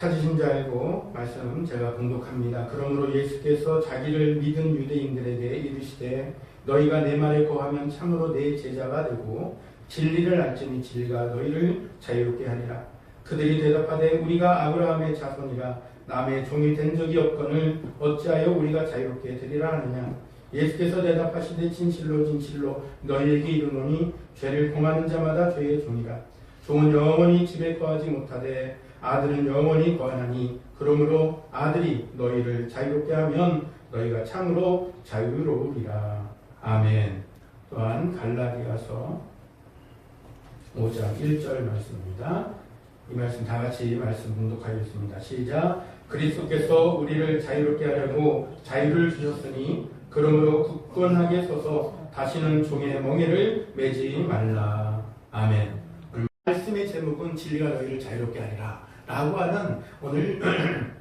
찾으신 줄 알고 말씀 제가 봉독합니다. 그러므로 예수께서 자기를 믿은 유대인들에게 이르시되 너희가 내 말에 거하면 참으로 내 제자가 되고 진리를 알지니 진리가 너희를 자유롭게 하리라. 그들이 대답하되 우리가 아브라함의 자손이라 남의 종이 된 적이 없거늘 어찌하여 우리가 자유롭게 되리라 하느냐. 예수께서 대답하시되 진실로 진실로 너희에게 이르노니 죄를 공하는 자마다 죄의 종이라. 종은 영원히 집에 거하지 못하되 아들은 영원히 거하나니 그러므로 아들이 너희를 자유롭게 하면 너희가 참으로 자유로우리라. 아멘. 또한 갈라디아서 5장 1절 말씀입니다. 이 말씀 다 같이 말씀 봉독하겠습니다. 시작. 그리스도께서 우리를 자유롭게 하려고 자유를 주셨으니 그러므로 굳건하게 서서 다시는 종의 멍에를 매지 말라. 아멘. 말씀의 제목은 진리가 너희를 자유롭게 하리라 라고 하는 오늘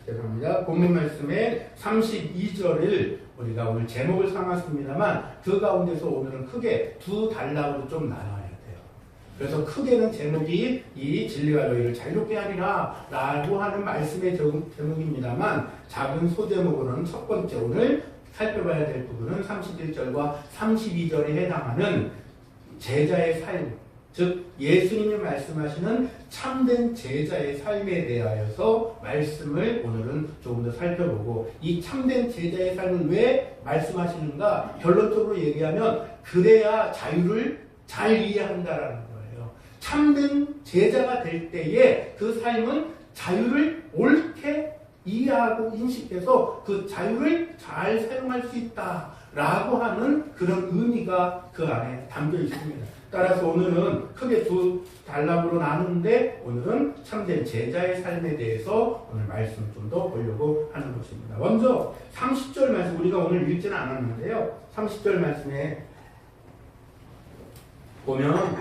죄송합니다. 본문 말씀의 32절을 우리가 오늘 제목을 삼았습니다만 그 가운데서 오늘은 크게 두 단락으로 좀 나눠야 돼요. 그래서 크게는 제목이 이 진리가 너희를 자유롭게 하리라 라고 하는 말씀의 제목입니다만 작은 소제목으로는 첫 번째 오늘 살펴봐야 될 부분은 31절과 32절에 해당하는 제자의 삶, 즉 예수님이 말씀하시는 참된 제자의 삶에 대하여서 말씀을 오늘은 조금 더 살펴보고 이 참된 제자의 삶은 왜 말씀하시는가 결론적으로 얘기하면 그래야 자유를 잘 이해한다라는 거예요. 참된 제자가 될 때에 그 삶은 자유를 옳게 이해하고 인식해서 그 자유를 잘 사용할 수 있다라고 하는 그런 의미가 그 안에 담겨 있습니다. 따라서 오늘은 크게 두 단락으로 나누는데 오늘은 참된 제자의 삶에 대해서 오늘 말씀 좀 더 보려고 하는 것입니다. 먼저 30절 말씀 우리가 오늘 읽지는 않았는데요. 30절 말씀에 보면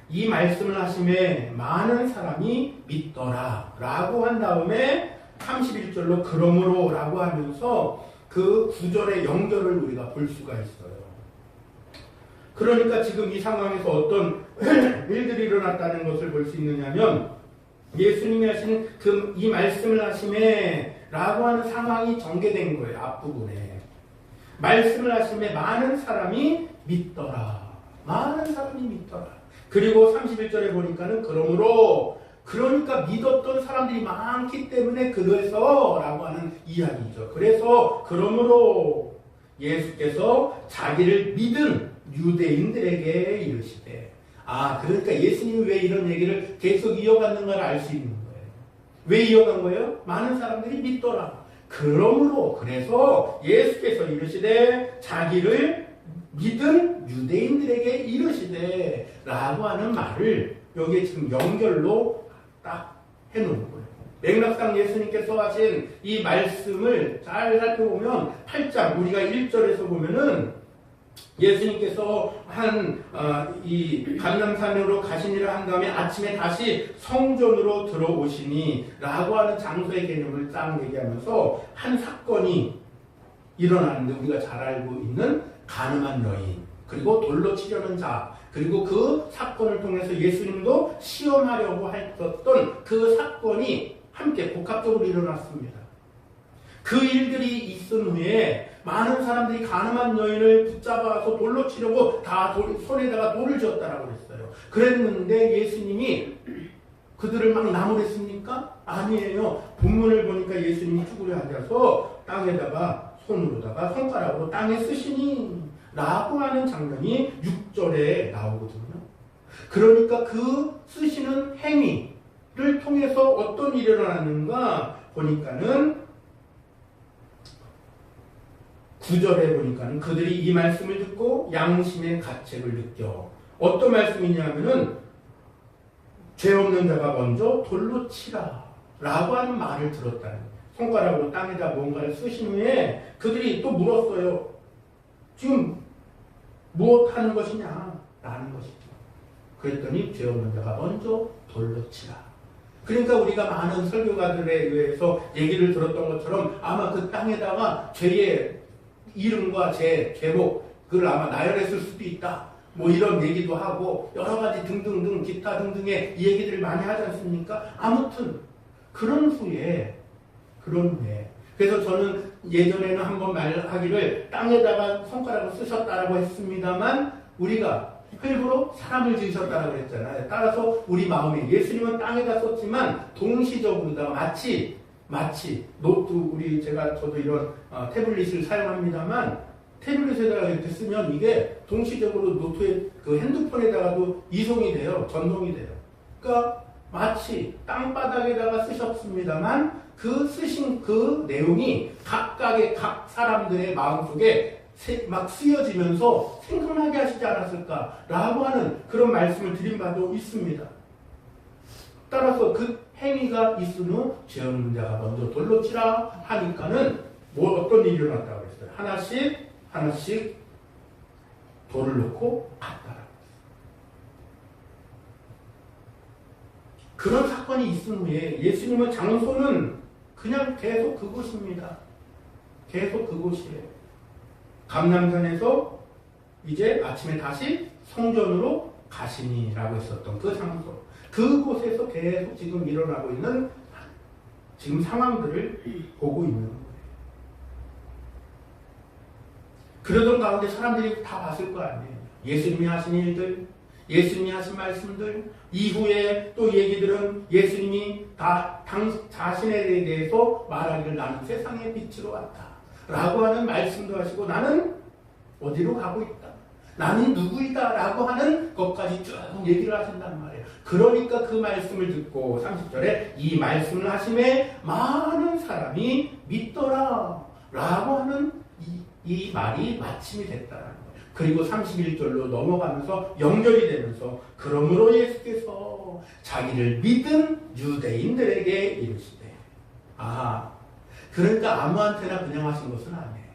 이 말씀을 하심에 많은 사람이 믿더라 라고 한 다음에 31절로 그러므로 라고 하면서 그 구절의 연결을 우리가 볼 수가 있어요. 그러니까 지금 이 상황에서 어떤 일들이 일어났다는 것을 볼 수 있느냐면 예수님이 하신 이 말씀을 하심에 라고 하는 상황이 전개된 거예요. 앞부분에. 말씀을 하심에 많은 사람이 믿더라. 많은 사람이 믿더라. 그리고 31절에 보니까는 그러니까 믿었던 사람들이 많기 때문에 그래서 라고 하는 이야기죠. 그래서 그러므로 예수께서 자기를 믿은 유대인들에게 이르시되 그러니까 예수님이 왜 이런 얘기를 계속 이어갔는가를 알 수 있는 거예요. 왜 이어간 거예요? 많은 사람들이 믿더라. 그래서 예수께서 이르시되 자기를 믿은 유대인들에게 이르시되 라고 하는 말을 여기에 지금 연결로 딱 해놓은 거예요. 맥락상 예수님께서 하신 이 말씀을 잘 살펴보면 8장 우리가 1절에서 보면은 예수님께서 이 감람산으로 가시니라 한 다음에 아침에 다시 성전으로 들어오시니 라고 하는 장소의 개념을 딱 얘기하면서 한 사건이 일어나는데 우리가 잘 알고 있는 간음한 여인 그리고 돌로 치려는 자 그리고 그 사건을 통해서 예수님도 시험하려고 했었던 그 사건이 함께 복합적으로 일어났습니다. 그 일들이 있은 후에 많은 사람들이 간음한 여인을 붙잡아서 돌로 치려고 다 손에다가 돌을 쥐었다라고 그랬어요. 그랬는데 예수님이 그들을 막 나무랬습니까? 아니에요. 본문을 보니까 예수님이 쭈그려 앉아서 땅에다가 손가락으로 땅에 쓰시니 라고 하는 장면이 6절에 나오거든요. 그러니까 그 쓰시는 행위를 통해서 어떤 일이 일어나는가 보니까는 9절에 보니까는 그들이 이 말씀을 듣고 양심의 가책을 느껴 어떤 말씀이냐면은 죄 없는 자가 먼저 돌로 치라 라고 하는 말을 들었다는 거예요. 손가락으로 땅에다 뭔가를 쓰신 후에 그들이 또 물었어요. 지금 무엇 하는 것이냐? 라는 것이죠. 그랬더니 죄 없는 자가 먼저 돌로 치라. 그러니까 우리가 많은 설교가들에 의해서 얘기를 들었던 것처럼 아마 그 땅에다가 죄의 이름과 제목 그걸 아마 나열했을 수도 있다. 뭐 이런 얘기도 하고 여러 가지 등등등 기타 등등의 얘기들을 많이 하지 않습니까? 아무튼 그런 후에 그래서 저는 예전에는 한번 말하기를 땅에다가 손가락을 쓰셨다라고 했습니다만 우리가 흙으로 사람을 지으셨다라고 했잖아요. 따라서 우리 마음에 예수님은 땅에다 썼지만 동시적으로다가 마치 노트 저도 이런 태블릿을 사용합니다만 태블릿에다가 이렇게 쓰면 이게 동시적으로 노트에 그 핸드폰에다가도 이송이 돼요. 전송이 돼요. 그러니까 마치 땅바닥에다가 쓰셨습니다만 그 쓰신 그 내용이 각 사람들의 마음속에 막 쓰여지면서 생각나게 하시지 않았을까라고 하는 그런 말씀을 드린 바도 있습니다. 따라서 그 행위가 있은 후 죄 없는 자가 먼저 돌로 치라 하니까는 어떤 일이 일어났다고 그랬어요. 하나씩 돌을 놓고 갔다라고 했어요. 그런 사건이 있은 후에 예수님의 장소는 그냥 계속 그곳입니다. 계속 그곳이에요. 감람산에서 이제 아침에 다시 성전으로 가시니라고 했었던 그 장소. 그곳에서 계속 지금 일어나고 있는 지금 상황들을 보고 있는 거예요. 그러던 가운데 사람들이 다 봤을 거 아니에요. 예수님이 하신 일들, 예수님이 하신 말씀들, 이후에 또 얘기들은 예수님이 다 자신에 대해서 말하기를 나는 세상의 빛으로 왔다 라고 하는 말씀도 하시고 나는 어디로 가고 있다. 나는 누구이다 라고 하는 것까지 쭉 얘기를 하신단 말이에요. 그러니까 그 말씀을 듣고 30절에 이 말씀을 하심에 많은 사람이 믿더라 라고 하는 이 말이 마침이 됐다는 거예요. 그리고 31절로 넘어가면서 연결이 되면서 그러므로 예수께서 자기를 믿은 유대인들에게 이르시되 그러니까 아무한테나 그냥 하신 것은 아니에요.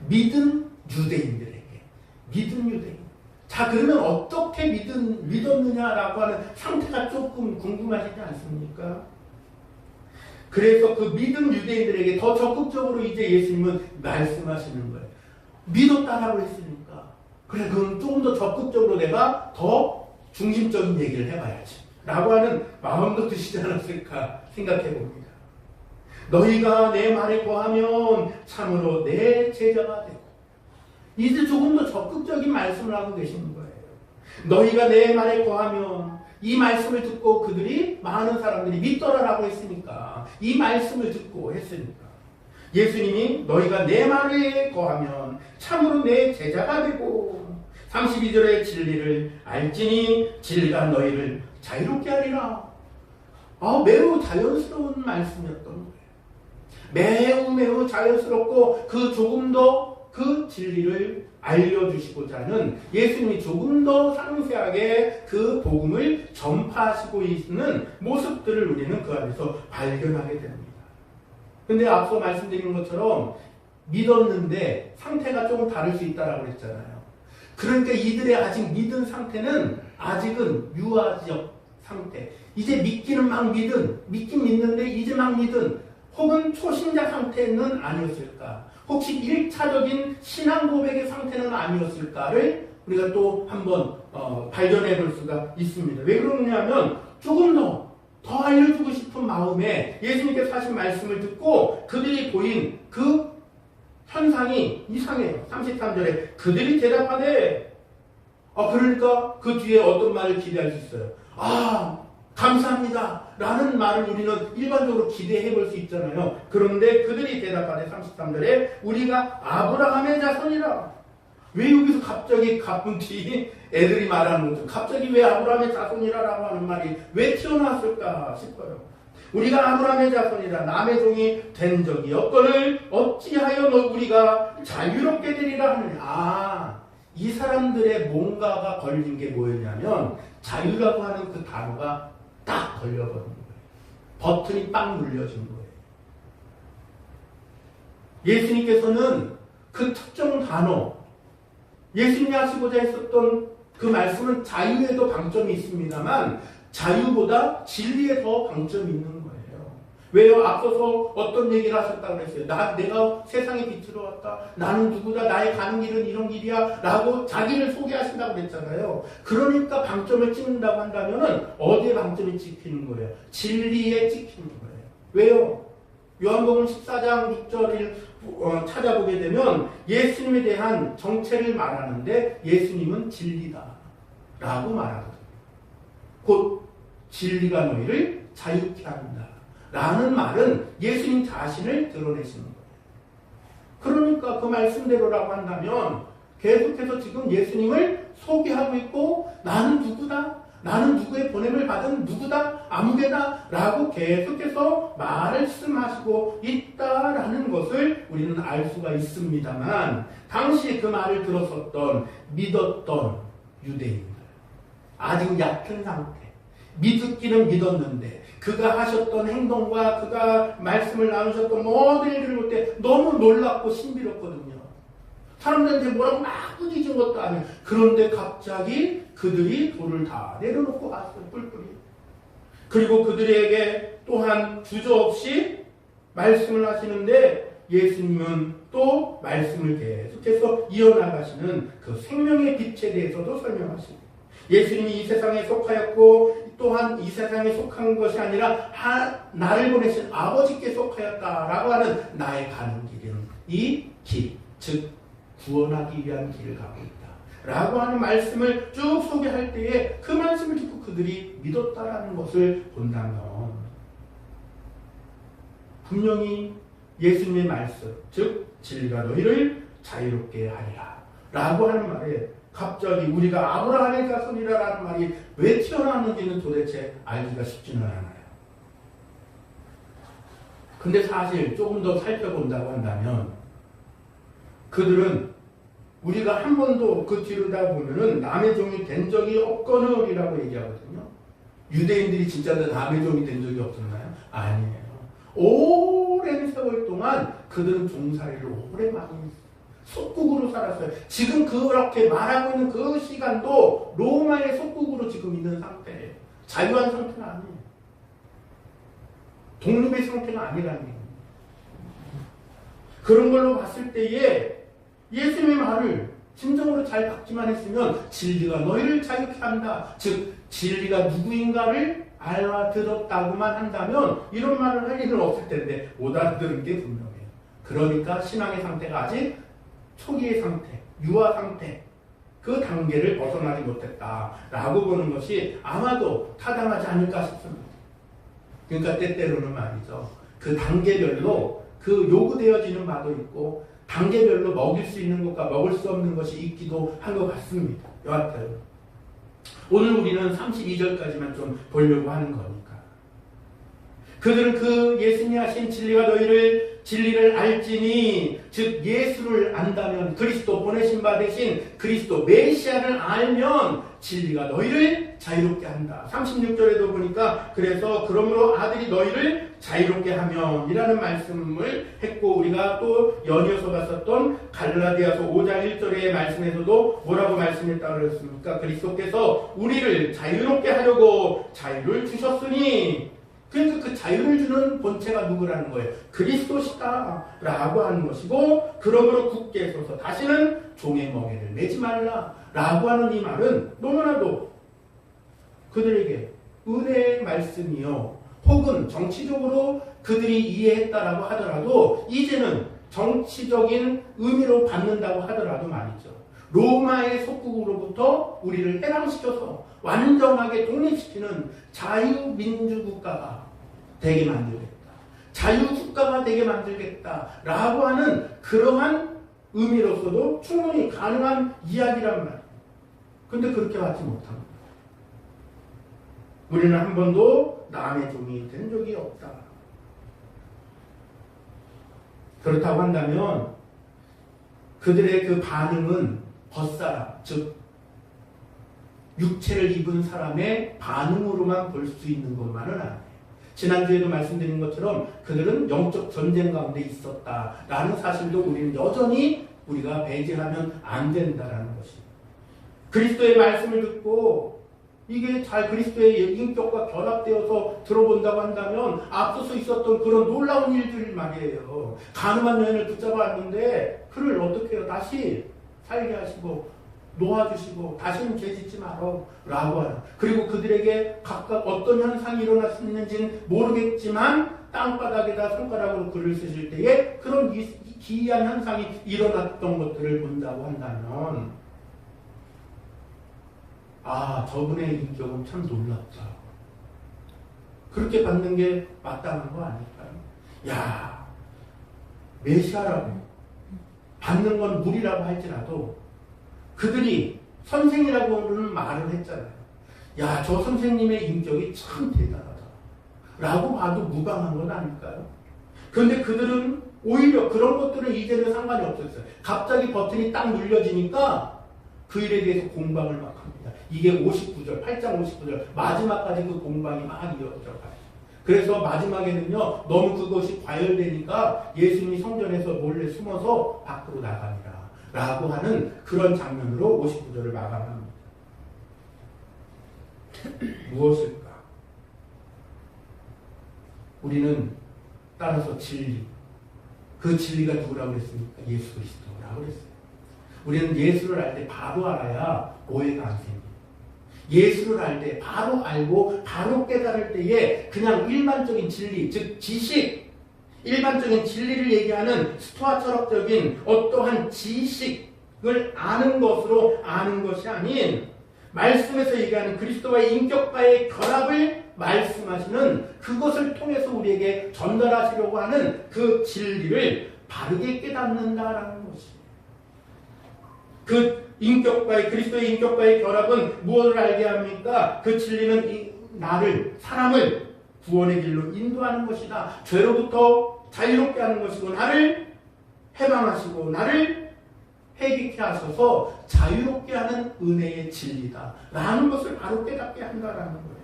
믿은 유대인들에게 믿은 유대인. 자, 그러면 어떻게 믿었느냐라고 하는 상태가 조금 궁금하시지 않습니까? 그래서 그 믿은 유대인들에게 더 적극적으로 이제 예수님은 말씀하시는 거예요. 믿었다라고 했으니까. 그래, 그럼 조금 더 적극적으로 내가 더 중심적인 얘기를 해봐야지. 라고 하는 마음도 드시지 않았을까 생각해 봅니다. 너희가 내 말에 거하면 참으로 내 제자가 되고. 이제 조금 더 적극적인 말씀을 하고 계시는 거예요. 너희가 내 말에 거하면 이 말씀을 듣고 그들이 많은 사람들이 믿더라라고 했으니까 이 말씀을 듣고 했으니까 예수님이 너희가 내 말에 거하면 참으로 내 제자가 되고 32절의 진리를 알지니 진리가 너희를 자유롭게 하리라. 매우 자연스러운 말씀이었던 거예요. 매우 자연스럽고 그 조금 더 그 진리를 알려주시고자 하는 예수님이 조금 더 상세하게 그 복음을 전파하시고 있는 모습들을 우리는 그 안에서 발견하게 됩니다. 근데 앞서 말씀드린 것처럼 믿었는데 상태가 조금 다를 수 있다고 했잖아요. 그러니까 이들의 아직 믿은 상태는 아직은 유아적 상태. 이제 믿긴 믿는데 이제 막 믿은 혹은 초신자 상태는 아니었을까? 혹시 1차적인 신앙 고백의 상태는 아니었을까를 우리가 또 한번 발견해 볼 수가 있습니다. 왜 그러냐면 조금 더 알려주고 싶은 마음에 예수님께서 하신 말씀을 듣고 그들이 보인 그 현상이 이상해요. 33절에 그들이 대답하되 그러니까 그 뒤에 어떤 말을 기대할 수 있어요. 감사합니다 라는 말을 우리는 일반적으로 기대해 볼 수 있잖아요. 그런데 그들이 대답하되 33절에 우리가 아브라함의 자손이라. 왜 여기서 갑자기 가쁜 뒤 애들이 말하는 거죠. 갑자기 왜 아브라함의 자손이라고 하는 말이 왜 튀어나왔을까 싶어요. 우리가 아브라함의 자손이라 남의 종이 된 적이 없거늘 어찌하여 우리가 자유롭게 되리라 하느냐. 이 사람들의 뭔가가 걸린 게 뭐였냐면 자유라고 하는 그 단어가 딱 걸려버린 거예요. 버튼이 빵 눌려진 거예요. 예수님께서는 그 특정 단어, 예수님이 하시고자 했었던 그 말씀은 자유에도 방점이 있습니다만 자유보다 진리에 더 방점이 있는 거예요. 왜요? 앞서서 어떤 얘기를 하셨다고 그랬어요. 내가 세상의 빛으로 왔다. 나는 누구다. 나의 가는 길은 이런 길이야. 라고 자기를 소개하신다고 그랬잖아요. 그러니까 방점을 찍는다고 한다면은 어디에 방점이 찍히는 거예요? 진리에 찍히는 거예요. 왜요? 요한복음 14장 6절을 찾아보게 되면 예수님에 대한 정체를 말하는데 예수님은 진리다 라고 말하거든요. 곧 진리가 너희를 자유케 한다 라는 말은 예수님 자신을 드러내시는 거예요. 그러니까 그 말씀대로라고 한다면 계속해서 지금 예수님을 소개하고 있고 나는 누구다? 나는 누구의 보냄을 받은 누구다? 아무개다? 라고 계속해서 말씀하시고 있다라는 것을 우리는 알 수가 있습니다만 당시 그 말을 들었었던 믿었던 유대인들 아직 얕은 상태 믿기는 믿었는데 그가 하셨던 행동과 그가 말씀을 나누셨던 모든 일들을 볼 때 너무 놀랍고 신비롭거든요. 사람들한테 뭐라고 막 꾸짖은 것도 아니에요. 그런데 갑자기 그들이 돌을 다 내려놓고 갔어요. 뿔뿔이. 그리고 그들에게 또한 주저없이 말씀을 하시는데 예수님은 또 말씀을 계속해서 이어나가시는 그 생명의 빛에 대해서도 설명하십니다. 예수님이 이 세상에 속하였고 또한 이 세상에 속한 것이 아니라 나를 보내신 아버지께 속하였다라고 하는 나의 가는 길은 이 길, 즉 구원하기 위한 길을 가고 있다 라고 하는 말씀을 쭉 소개할 때에 그 말씀을 듣고 그들이 믿었다라는 것을 본다면 분명히 예수님의 말씀, 즉 진리가 너희를 자유롭게 하리라 라고 하는 말에 갑자기 우리가 아브라함의 자손이라는 말이 왜 튀어나왔는지는 도대체 알기가 쉽지는 않아요. 근데 사실 조금 더 살펴본다고 한다면 그들은 우리가 한 번도 그 뒤로다 보면은 남의 종이 된 적이 없거늘이라고 얘기하거든요. 유대인들이 진짜 남의 종이 된 적이 없었나요? 아니에요. 오랜 세월 동안 그들은 종살이를 오래 많이 했어요. 속국으로 살았어요. 지금 그렇게 말하고 있는 그 시간도 로마의 속국으로 지금 있는 상태예요. 자유한 상태가 아니에요. 독립의 상태가 아니라는 거예요. 그런 걸로 봤을 때에 예수님의 말을 진정으로 잘 받기만 했으면 진리가 너희를 자유케 한다. 즉 진리가 누구인가를 알아들었다고만 한다면 이런 말을 할 일은 없을 텐데 못 알아들은 게 분명해요. 그러니까 신앙의 상태가 아직 초기의 상태, 유아 상태 그 단계를 벗어나지 못했다라고 보는 것이 아마도 타당하지 않을까 싶습니다. 그러니까 때때로는 말이죠. 그 단계별로 그 요구되어지는 바도 있고 단계별로 먹일 수 있는 것과 먹을 수 없는 것이 있기도 한 것 같습니다. 여하튼 오늘 우리는 32절까지만 좀 보려고 하는 거니까 그들은 그 예수님이 하신 진리를 알지니 즉 예수를 안다면 그리스도 보내신 바 되신 그리스도 메시아를 알면 진리가 너희를 자유롭게 한다. 36절에도 보니까 그래서 그러므로 아들이 너희를 자유롭게 하면 이라는 말씀을 했고 우리가 또 연이어서 봤었던 갈라디아서 5장 1절의 말씀에서도 뭐라고 말씀했다고 그랬습니까? 그리스도께서 우리를 자유롭게 하려고 자유를 주셨으니 그러니까 그 자유를 주는 본체가 누구라는 거예요? 그리스도시다 라고 하는 것이고 그러므로 굳게 서서 다시는 종의 멍에를 매지 말라 라고 하는 이 말은 너무나도 그들에게 은혜의 말씀이요 혹은 정치적으로 그들이 이해했다라고 하더라도 이제는 정치적인 의미로 받는다고 하더라도 말이죠. 로마의 속국으로부터 우리를 해방시켜서 완전하게 독립시키는 자유민주국가가 되게 만들겠다. 자유국가가 되게 만들겠다라고 하는 그러한 의미로서도 충분히 가능한 이야기란 말이에요. 근데 그렇게 하지 못합니다. 우리는 한 번도 남의 종이 된 적이 없다. 그렇다고 한다면 그들의 그 반응은 겉사람, 즉 육체를 입은 사람의 반응으로만 볼 수 있는 것만은 아니에요. 지난주에도 말씀드린 것처럼 그들은 영적 전쟁 가운데 있었다라는 사실도 우리는 여전히 우리가 배제하면 안 된다라는 것입니다. 그리스도의 말씀을 듣고 이게 잘 그리스도의 인격과 결합되어서 들어본다고 한다면 앞서서 있었던 그런 놀라운 일들 말이에요. 가늠한 여인을 붙잡았는데 그를 어떻게 해요? 다시 살게 하시고 놓아주시고 다시는 죄짓지 마라 라고 하는 그리고 그들에게 각각 어떤 현상이 일어났는지는 모르겠지만 땅바닥에다 손가락으로 글을 쓰실 때에 그런 기이한 현상이 일어났던 것들을 본다고 한다면 저분의 인격은 참 놀랍다. 그렇게 받는 게 마땅한 거 아닐까요? 메시아라고 받는 건 무리라고 할지라도 그들이 선생이라고는 말을 했잖아요. 저 선생님의 인격이 참 대단하다 라고 봐도 무방한 건 아닐까요? 그런데 그들은 오히려 그런 것들은 이제는 상관이 없었어요. 갑자기 버튼이 딱 눌려지니까 그 일에 대해서 공방을 막 합니다. 이게 59절, 8장 59절 마지막까지 그 공방이 막 이어져 가요. 그래서 마지막에는요, 너무 그것이 과열되니까 예수님이 성전에서 몰래 숨어서 밖으로 나갑니다 라고 하는 그런 장면으로 59절을 마감합니다. 무엇일까? 우리는 따라서 진리, 그 진리가 누구라고 그랬습니까? 예수 그리스도라고 그랬어요. 우리는 예수를 알 때 바로 알아야 오해가 안 생겨요. 예수를 알 때 바로 알고 바로 깨달을 때에 그냥 일반적인 진리, 즉 지식, 일반적인 진리를 얘기하는 스토아 철학적인 어떠한 지식을 아는 것으로 아는 것이 아닌 말씀에서 얘기하는 그리스도와의 인격과의 결합을 말씀하시는 그것을 통해서 우리에게 전달하시려고 하는 그 진리를 바르게 깨닫는다라는 것이에요. 그 인격과의 그리스도의 인격과의 결합은 무엇을 알게 합니까? 그 진리는 사람을 구원의 길로 인도하는 것이다. 죄로부터 자유롭게 하는 것이고 나를 해방하시고 나를 회개케 하셔서 자유롭게 하는 은혜의 진리다 라는 것을 바로 깨닫게 한다라는 거예요.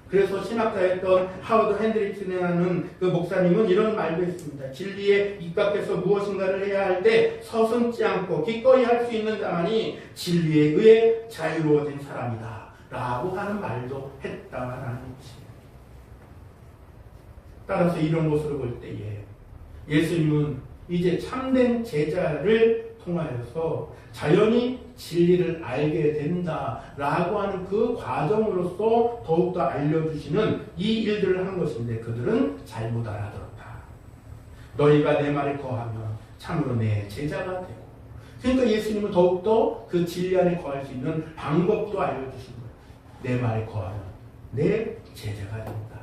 그래서 신학자였던 하워드 핸드릭슨이라는 그 목사님은 이런 말도 했습니다. 진리에 입각해서 무엇인가를 해야 할 때 서슴지 않고 기꺼이 할 수 있는 자만이 진리에 의해 자유로워진 사람이다 라고 하는 말도 했다라는 것이에요. 따라서 이런 것으로 볼 때에 예수님은 이제 참된 제자를 통하여서 자연히 진리를 알게 된다라고 하는 그 과정으로서 더욱더 알려주시는 이 일들을 한 것인데 그들은 잘못 알아들었다. 너희가 내 말에 거하면 참으로 내 제자가 되고, 그러니까 예수님은 더욱더 그 진리 안에 거할 수 있는 방법도 알려주신 거예요. 내 말에 거하면 내 제자가 된다.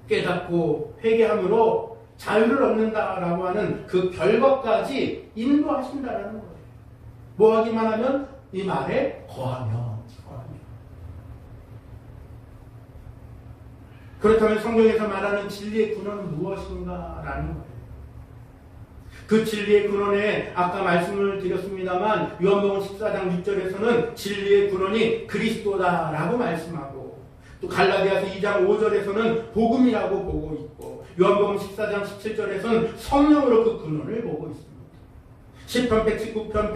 깨닫고 회개함으로 자유를 얻는다라고 하는 그 결과까지 인도하신다라는 거예요. 뭐 하기만 하면 이 말에 거하면. 그렇다면 성경에서 말하는 진리의 근원은 무엇인가라는 거예요. 그 진리의 근원에 아까 말씀을 드렸습니다만 요한복음 14장 6절에서는 진리의 근원이 그리스도다라고 말씀하고, 또 갈라디아서 2장 5절에서는 복음이라고 보고 있고, 요한복음 14장 17절에서는 성령으로 그 근원을 보고 있습니다. 시편 119편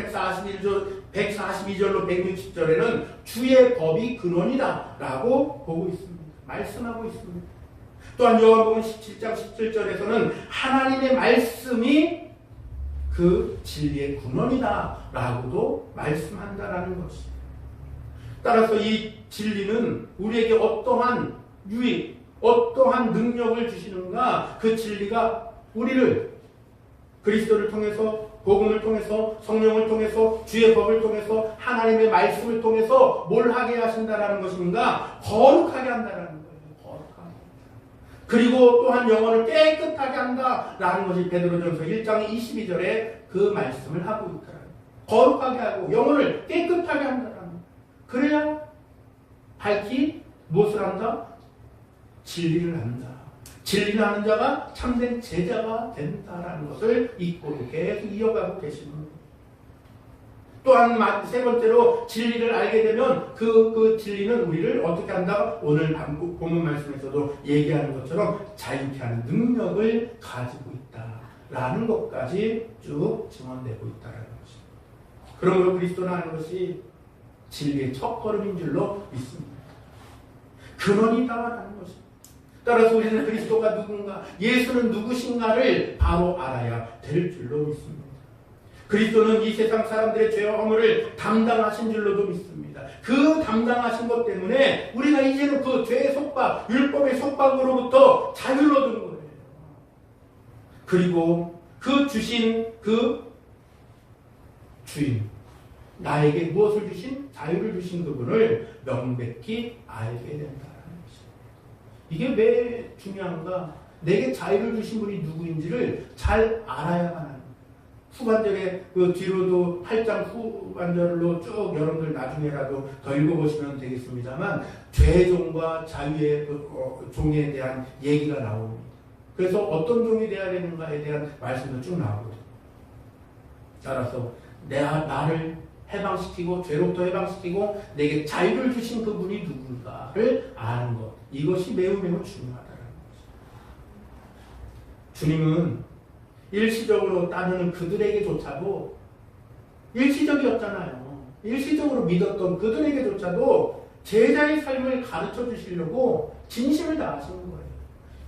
142절로 160절에는 주의 법이 근원이다 라고 보고 있습니다. 말씀하고 있습니다. 또한 요한복음 17장 17절에서는 하나님의 말씀이 그 진리의 근원이다 라고도 말씀한다라는 것입니다. 따라서 이 진리는 우리에게 어떠한 유익, 어떠한 능력을 주시는가, 그 진리가 우리를 그리스도를 통해서, 복음을 통해서, 성령을 통해서, 주의 법을 통해서, 하나님의 말씀을 통해서 뭘 하게 하신다라는 것인가? 거룩하게 한다라는 거예요. 거룩하게. 그리고 또한 영혼을 깨끗하게 한다라는 것이 베드로전서 1장 22절에 그 말씀을 하고 있더라고요. 거룩하게 하고 영혼을 깨끗하게 한다라는 거예요. 그래야 밝히 무엇을 한다? 진리를 한다. 진리를 하는 자가 참된 제자가 된다라는 것을 잊고도 계속 이어가고 계시는 거예요. 또한 세 번째로 진리를 알게 되면 그 진리는 우리를 어떻게 한다? 오늘 본문 말씀에서도 얘기하는 것처럼 자유케 하는 능력을 가지고 있다라는 것까지 쭉 증언되고 있다라는 것입니다. 그러므로 그리스도는 하는 것이 진리의 첫걸음인 줄로 믿습니다. 근원이다라는 것입니다. 따라서 우리는 그리스도가 누군가, 예수는 누구신가를 바로 알아야 될 줄로 믿습니다. 그리스도는 이 세상 사람들의 죄와 허물을 담당하신 줄로도 믿습니다. 그 담당하신 것 때문에 우리가 이제는 그 죄의 속박, 율법의 속박으로부터 자유를 얻은 거예요. 그리고 그 주신 그 주인, 나에게 무엇을 주신? 자유를 주신 그분을 명백히 알게 된다는 것입니다. 이게 왜 중요한가? 내게 자유를 주신 분이 누구인지를 잘 알아야만 합니다. 후반절에 그 뒤로도 8장 후반절로 쭉 여러분들 나중에라도 더 읽어보시면 되겠습니다만 죄종과 자유의 종에 대한 얘기가 나옵니다. 그래서 어떤 종이 되어야 되는가에 대한 말씀도 쭉 나오거든요. 따라서 나를 해방시키고 죄로부터 해방시키고 내게 자유를 주신 그분이 누군가를 아는 것, 이것이 매우 매우 중요하다는 것입니다. 주님은 일시적으로 따르는 그들에게조차도 일시적이었잖아요. 일시적으로 믿었던 그들에게조차도 제자의 삶을 가르쳐 주시려고 진심을 다하시는 거예요.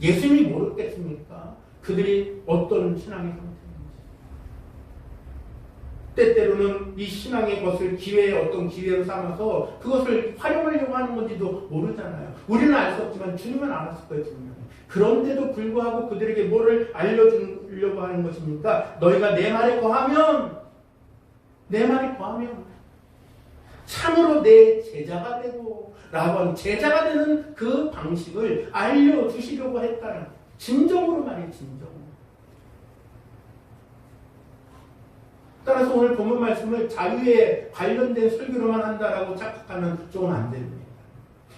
예수님이 모르겠습니까? 그들이 어떤 신앙의 상태인지. 때때로는 이 신앙의 것을 어떤 기회로 삼아서 그것을 활용하려고 하는 건지도 모르잖아요. 우리는 알 수 없지만 주님은 알았을 거예요, 분명히. 그런데도 불구하고 그들에게 뭐를 알려주려고 하는 것입니까? 너희가 내 말에 거하면 참으로 내 제자가 되고 라고 하는 제자가 되는 그 방식을 알려주시려고 했다는, 진정으로 말이에요, 진정으로. 따라서 오늘 본문 말씀을 자유에 관련된 설교로만 한다라고 착각하면 조금 안 됩니다.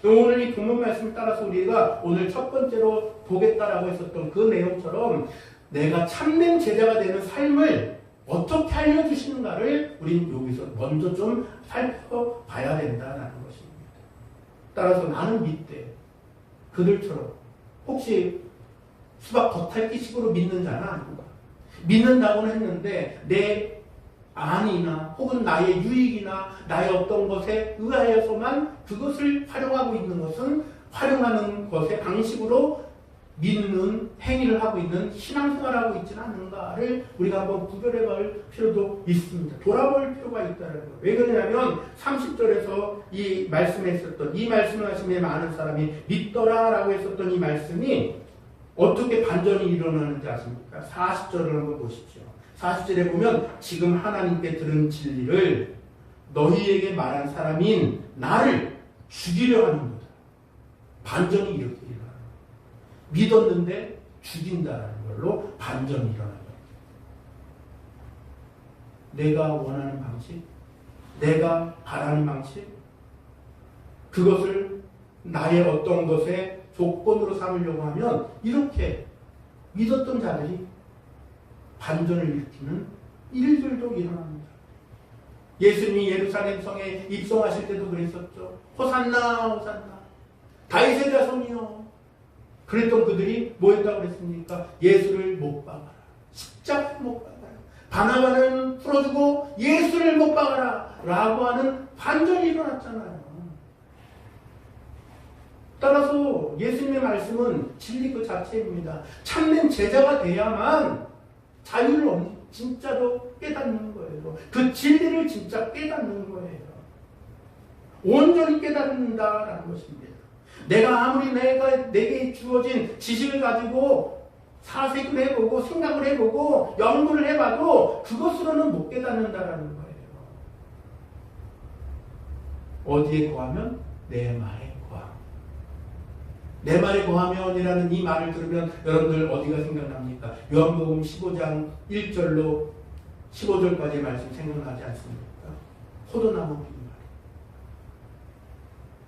오늘 이 본문 말씀을 따라서 우리가 오늘 첫 번째로 보겠다라고 했었던 그 내용처럼 내가 참된 제자가 되는 삶을 어떻게 알려주시는가를 우리는 여기서 먼저 좀 살펴봐야 된다는 것입니다. 따라서 나는 믿되 그들처럼 혹시 수박 겉핥기식으로 믿는 자는 아닌가. 믿는다고는 했는데 내 안이나 혹은 나의 유익이나 나의 어떤 것에 의하여서만 그것을 활용하고 있는 것은 활용하는 것의 방식으로 믿는 행위를 하고 있는 신앙생활을 하고 있지는 않는가를 우리가 한번 구별해 볼 필요도 있습니다. 돌아볼 필요가 있다는 거예요. 왜 그러냐면 30절에서 이 말씀에 있었던 이 말씀을 하시면 많은 사람이 믿더라라고 했었던 이 말씀이 어떻게 반전이 일어나는지 아십니까? 40절을 한번 보십시오. 40절에 보면 지금 하나님께 들은 진리를 너희에게 말한 사람인 나를 죽이려 하는 거다. 반전이 이렇게 일어나요. 믿었는데 죽인다는 걸로 반전이 일어나요. 내가 원하는 방식, 내가 바라는 방식, 그것을 나의 어떤 것에 조건으로 삼으려고 하면 이렇게 믿었던 자들이 반전을 일으키는 일들도 일어납니다. 예수님이 예루살렘 성에 입성하실 때도 그랬었죠. 호산나 호산나 다윗의 자손이요. 그랬던 그들이 뭐 했다고 그랬습니까? 예수를 못 박아라. 십자가에 못 박아라. 바나바는 풀어주고 예수를 못 박아라 라고 하는 반전이 일어났잖아요. 따라서 예수님의 말씀은 진리 그 자체입니다. 참된 제자가 돼야만 자유를 진짜로 깨닫는 거예요. 그 진리를 진짜 깨닫는 거예요. 온전히 깨닫는다라는 것입니다. 내가 아무리 내게 주어진 지식을 가지고 사색을 해보고 생각을 해보고 연구를 해봐도 그것으로는 못 깨닫는다라는 거예요. 어디에 거하면? 내 말에 거하면. 내 말에 거하면이라는 이 말을 들으면 여러분들 어디가 생각납니까? 요한복음 15장 1절로 15절까지의 말씀 생각나지 않습니까? 포도나무 빈 말.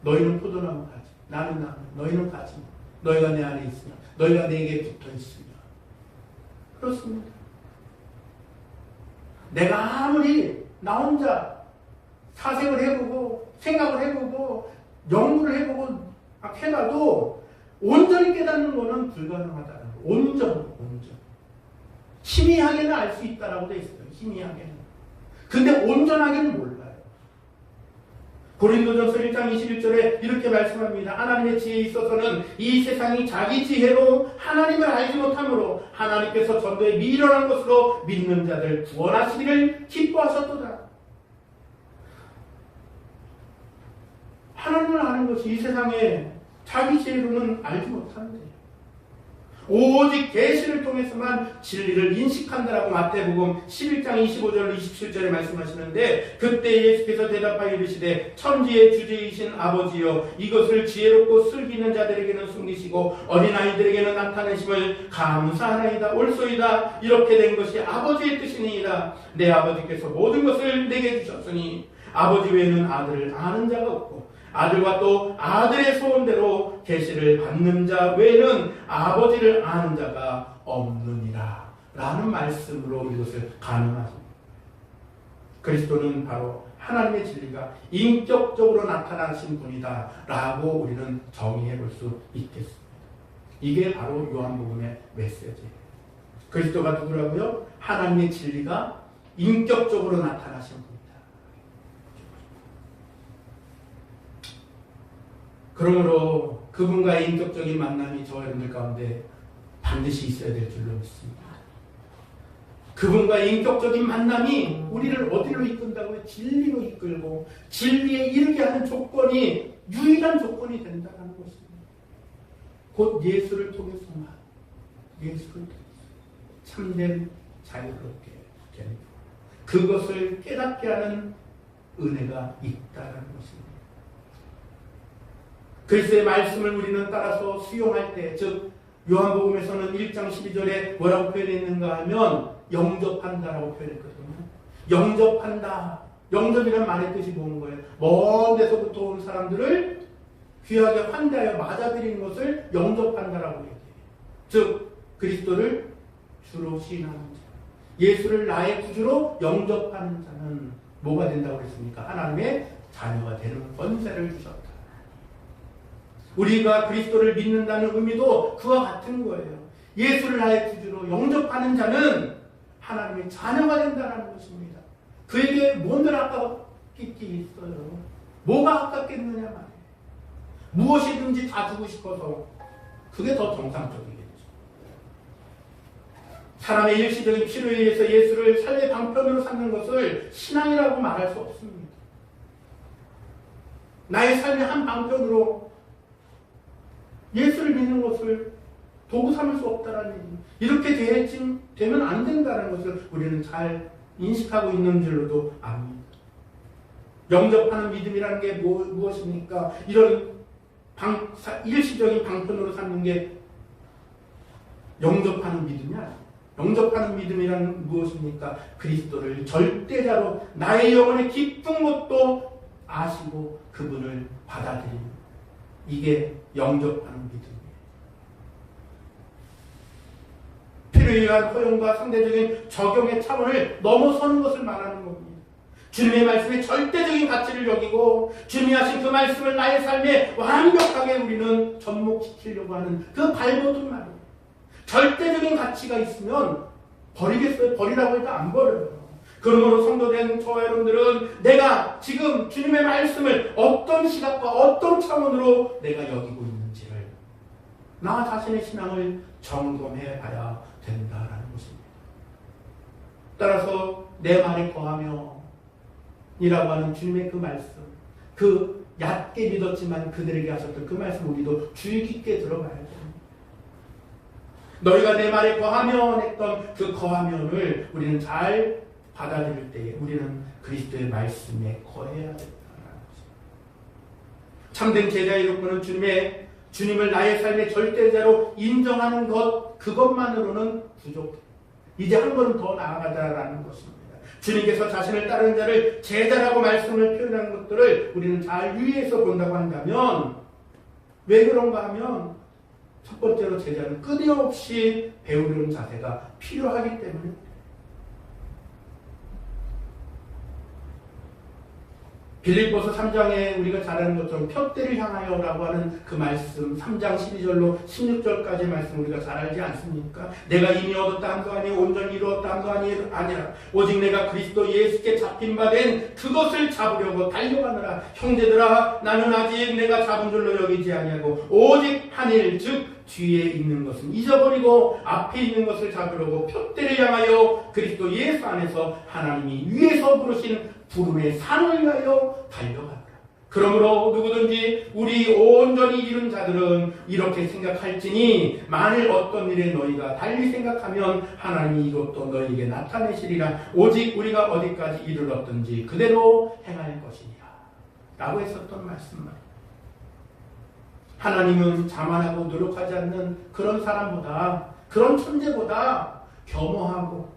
너희는 포도나무 가지, 나는 나무, 너희는 가지. 너희가 내 안에 있으며, 너희가 내게 붙어 있으며. 그렇습니다. 내가 아무리 나 혼자 사색을 해보고 생각을 해보고 연구를 해보고 해봐도 온전히 깨닫는 것은 불가능하다는 거. 온전. 희미하게는 알 수 있다라고 되어 있어요. 희미하게는. 근데 온전하게는 몰라요. 고린도전서 1장 21절에 이렇게 말씀합니다. 하나님의 지혜에 있어서는 이 세상이 자기 지혜로 하나님을 알지 못하므로 하나님께서 전도에 미련한 것으로 믿는 자들 구원하시기를 기뻐하셨도다. 하나님을 아는 것이 이 세상에 자기 지혜로는 알지 못하는데 오직 계시를 통해서만 진리를 인식한다라고 마태복음 11장 25절 27절에 말씀하시는데, 그때 예수께서 대답하여 이르시되 천지의 주제이신 아버지여, 이것을 지혜롭고 슬기 있는 자들에게는 숨기시고 어린아이들에게는 나타내심을 감사하나이다. 옳소이다. 이렇게 된 것이 아버지의 뜻이니이다. 내 아버지께서 모든 것을 내게 주셨으니 아버지 외에는 아들을 아는 자가 없고 아들과 또 아들의 소원대로 계시를 받는 자 외에는 아버지를 아는 자가 없느니라 라는 말씀으로 이것을 가늠하십니다. 그리스도는 바로 하나님의 진리가 인격적으로 나타나신 분이다 라고 우리는 정의해 볼 수 있겠습니다. 이게 바로 요한복음의 메시지예요. 그리스도가 누구라고요? 하나님의 진리가 인격적으로 나타나신 분이다. 그러므로 그분과의 인격적인 만남이 저 여러분들 가운데 반드시 있어야 될 줄로 믿습니다. 그분과의 인격적인 만남이 우리를 어디로 이끈다고요? 진리로 이끌고 진리에 이르게 하는 조건이 유일한 조건이 된다는 것입니다. 곧 예수를 통해서만, 예수를 통해서 참된 자유롭게 되는 그것을 깨닫게 하는 은혜가 있다는 것입니다. 그리스도의 말씀을 우리는 따라서 수용할 때, 즉 요한복음에서는 1장 12절에 뭐라고 표현했는가 하면 영접한다라고 표현했거든요. 영접한다. 영접이란 말의 뜻이 뭔 거예요? 먼 데서부터 온 사람들을 귀하게 환대하여 맞아들이는 것을 영접한다라고 얘기해요. 즉 그리스도를 주로 시인하는 자, 예수를 나의 구주로 영접하는 자는 뭐가 된다고 그랬습니까? 하나님의 자녀가 되는 권세를 주셨다. 우리가 그리스도를 믿는다는 의미도 그와 같은 거예요. 예수를 나의 구주로 영접하는 자는 하나님의 자녀가 된다는 것입니다. 그에게 뭔들 아깝게 있어요? 뭐가 아깝겠느냐 말이에요. 무엇이든지 다 주고 싶어서 그게 더 정상적이겠죠. 사람의 일시적인 필요에 의해서 예수를 삶의 방편으로 삼는 것을 신앙이라고 말할 수 없습니다. 나의 삶의 한 방편으로 예수를 믿는 것을 도구 삼을 수 없다는 얘기. 이렇게 되면 안 된다는 것을 우리는 잘 인식하고 있는 줄로도 압니다. 영접하는 믿음이라는 게 무엇입니까? 이런 일시적인 방편으로 삼는 게 영접하는 믿음이야. 영접하는 믿음이란 무엇입니까? 그리스도를 절대자로 나의 영혼의 깊은 것도 아시고 그분을 받아들이는, 이게 영접하는 믿음이에요. 필요에 의한 허용과 상대적인 적용의 차원을 넘어서는 것을 말하는 겁니다. 주님의 말씀에 절대적인 가치를 여기고 주님이 하신 그 말씀을 나의 삶에 완벽하게 우리는 접목시키려고 하는 그 발버둥 말이에요. 절대적인 가치가 있으면 버리겠어요? 버리라고 해도 안 버려요. 그러므로 성도된 저와 여러분들은 내가 지금 주님의 말씀을 어떤 시각과 어떤 차원으로 내가 여기고 있는지를, 나 자신의 신앙을 점검해 봐야 된다라는 것입니다. 따라서 내 말에 거하며 이라고 하는 주님의 그 말씀, 그 얕게 믿었지만 그들에게 하셨던 그 말씀 우리도 주의 깊게 들어가야 됩니다. 너희가 내 말에 거하면 했던 그 거하면을 우리는 잘 받아들일 때에 우리는 그리스도의 말씀에 거해야 된다는 것입니다. 참된 제자의 요건은 주님을 나의 삶의 절대자로 인정하는 것, 그것만으로는 부족해. 이제 한 걸음 더 나아가자라는 것입니다. 주님께서 자신을 따르는 자를 제자라고 말씀을 표현하는 것들을 우리는 잘 유의해서 본다고 한다면, 왜 그런가 하면 첫 번째로 제자는 끊임없이 배우려는 자세가 필요하기 때문에, 빌립보서 3장에 우리가 잘 아는 것처럼 푯대를 향하여 라고 하는 그 말씀, 3장 12절로 16절까지의 말씀 우리가 잘 알지 않습니까? 내가 이미 얻었다 함도 아니요 온전히 이루었다 함도 아니라 오직 내가 그리스도 예수께 잡힌 바 된 그것을 잡으려고 달려가느라. 형제들아, 나는 아직 내가 잡은 줄로 여기지 아니하고 오직 한 일, 즉 뒤에 있는 것은 잊어버리고 앞에 있는 것을 잡으려고 표대를 향하여 그리스도 예수 안에서 하나님이 위에서 부르신 부름의 산을 위하여 달려가라. 그러므로 누구든지 우리 온전히 이룬 자들은 이렇게 생각할지니 만일 어떤 일에 너희가 달리 생각하면 하나님이 이것도 너희에게 나타내시리라. 오직 우리가 어디까지 이르렀든지 그대로 행할 것이니라 라고 했었던 말씀 말이에요. 하나님은 자만하고 노력하지 않는 그런 사람보다, 그런 천재보다 겸허하고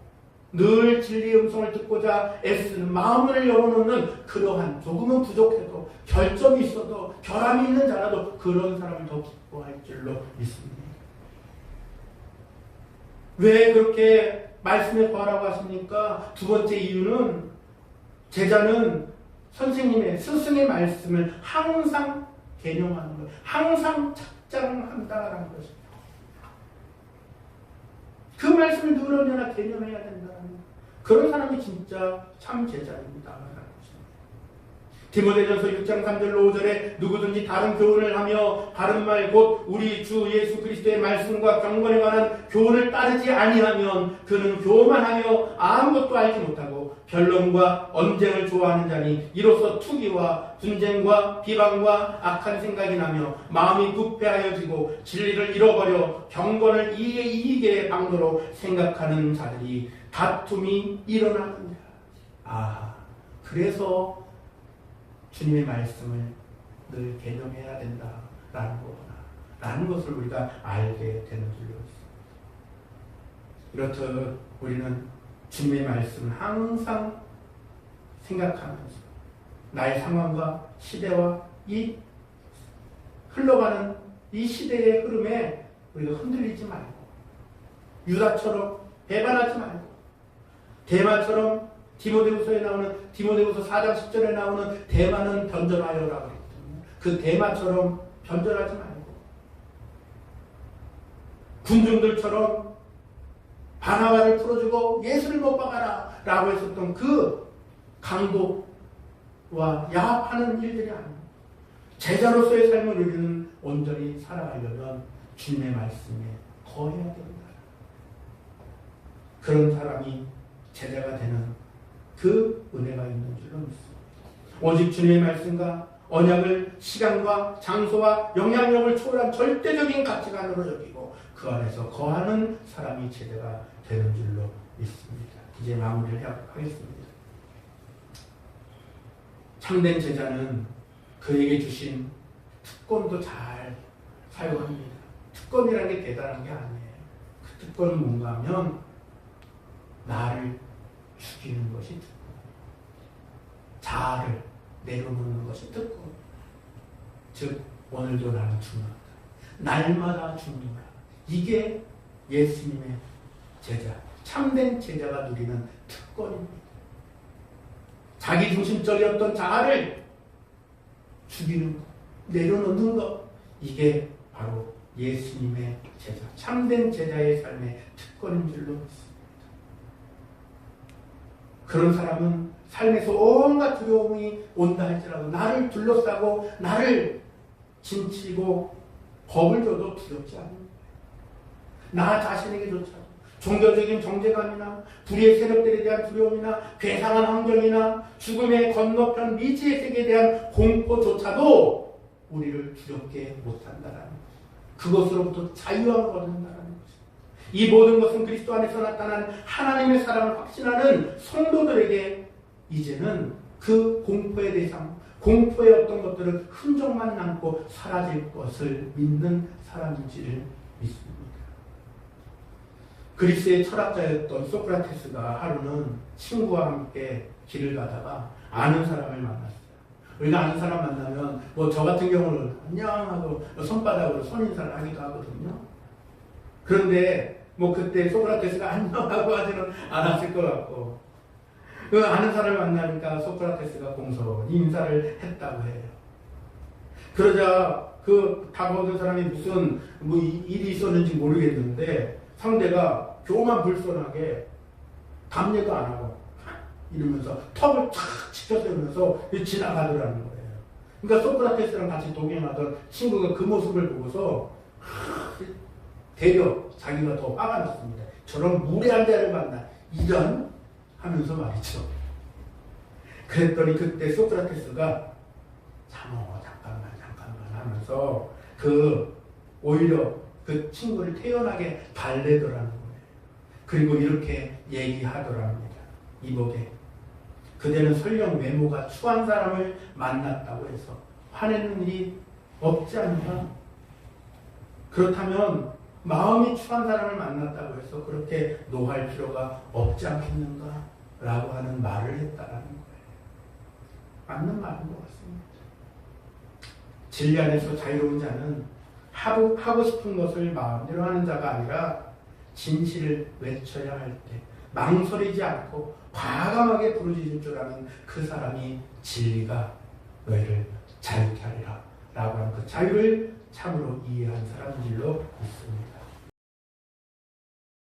늘 진리의 음성을 듣고자 애쓰는 마음을 열어놓는 그러한 조금은 부족해도 결점이 있어도 결함이 있는 자라도 그런 사람을 더 기뻐할 줄로 믿습니다. 왜 그렇게 말씀에 거하라고 하십니까? 두 번째 이유는 제자는 선생님의 스승의 말씀을 항상 개념하는 것, 항상 착장한다라는 것입니다. 그 말씀을 늘 언제나 개념해야 된다는 그런 사람이 진짜 참 제자입니다. 디모데전서 6장 3절로 5절에 누구든지 다른 교훈을 하며 바른 말 곧 우리 주 예수 그리스도의 말씀과 경건에 관한 교훈을 따르지 아니하면 그는 교만하며 아무것도 알지 못하고 변론과 언쟁을 좋아하는 자니 이로써 투기와 분쟁과 비방과 악한 생각이 나며 마음이 부패하여지고 진리를 잃어버려 경건을 이익의 방도로 생각하는 자들이 다툼이 일어나느니라. 그래서 주님의 말씀을 늘 개념해야 된다라는 거구나 라는 것을 우리가 알게 되는 줄로 있습니다. 이렇듯 우리는 주님의 말씀을 항상 생각하면서 나의 상황과 시대와 이 흘러가는 이 시대의 흐름에 우리가 흔들리지 말고 유다처럼 배반하지 말고 대마처럼 디모데후서에 나오는 디모데후서 4장 10절에 나오는 대마는 변절하여라고 했거든요. 그 대마처럼 변절하지 말고 군중들처럼 바나바를 풀어주고 예수를 못 박아라 라고 했었던 그 강도와 야합하는 일들이 아닙니다. 제자로서의 삶을 우리는 온전히 살아가려면 주님의 말씀에 거해야 된다. 그런 사람이 제자가 되는 그 은혜가 있는 줄로 믿습니다. 오직 주님의 말씀과 언약을 시간과 장소와 영향력을 초월한 절대적인 가치관으로 여기고 그 안에서 거하는 사람이 제자가 되는 줄로 믿습니다. 이제 마무리를 하겠습니다. 참된 제자는 그에게 주신 특권도 잘 사용합니다. 특권이라는 게 대단한 게 아니에요. 그 특권은 뭔가 하면 나를 죽이는 것이 특권, 자아를 내려놓는 것이 특권. 즉 오늘도 나는 죽는다, 날마다 죽는다. 이게 예수님의 제자, 참된 제자가 누리는 특권입니다. 자기중심적이었던 자아를 죽이는 것, 내려놓는 것, 이게 바로 예수님의 제자, 참된 제자의 삶의 특권인 줄로 믿습니다. 그런 사람은 삶에서 온갖 두려움이 온다 할지라도 나를 둘러싸고 나를 진치고 겁을 줘도 두렵지 않습니다. 나 자신에게조차도 종교적인 정죄감이나 불의의 세력들에 대한 두려움이나 괴상한 환경이나 죽음의 건너편 미지의 세계에 대한 공포조차도 우리를 두렵게 못한다라는 것. 그것으로부터 자유함을 얻는다라는 것. 이 모든 것은 그리스도 안에서 나타난 하나님의 사랑을 확신하는 성도들에게 이제는 그 공포의 대상, 공포의 어떤 것들은 흔적만 남고 사라질 것을 믿는 사람인지를 믿습니다. 그리스의 철학자였던 소크라테스가 하루는 친구와 함께 길을 가다가 아는 사람을 만났어요. 우리가 아는 사람 만나면 뭐 저 같은 경우는 안녕 하고 손바닥으로 손인사를 하기도 하거든요. 그런데 뭐 그때 소크라테스가 안녕하고 하지는 않았을 것 같고 그 아는 사람을 만나니까 소크라테스가 공손히 인사를 했다고 해요. 그러자 그 다가오던 사람이 무슨 뭐 일이 있었는지 모르겠는데 상대가 교만불손하게 답례도 안 하고 이러면서 턱을 착 치켜 세우면서 지나가더라는 거예요. 그러니까 소크라테스랑 같이 동행하던 친구가 그 모습을 보고서 되려 자기가 더 화가 났습니다. 저런 무례한 자를 만나 이런 하면서 말이죠. 그랬더니 그때 소크라테스가 잠깐만 하면서 오히려 그 친구를 태연하게 달래더라는 거예요. 그리고 이렇게 얘기하더랍니다. 이복에 그대는 설령 외모가 추한 사람을 만났다고 해서 화내는 일이 없지 않나? 그렇다면 마음이 추한 사람을 만났다고 해서 그렇게 노할 필요가 없지 않겠는가? 라고 하는 말을 했다라는 거예요. 맞는 말인 것 같습니다. 진리 안에서 자유로운 자는 하고 싶은 것을 마음대로 하는 자가 아니라 진실을 외쳐야 할 때 망설이지 않고 과감하게 부르짖을 줄 아는 그 사람이 진리가 너희를 자유케 하리라 라고 하는 그 자유를 참으로 이해한 사람인 줄로 믿습니다.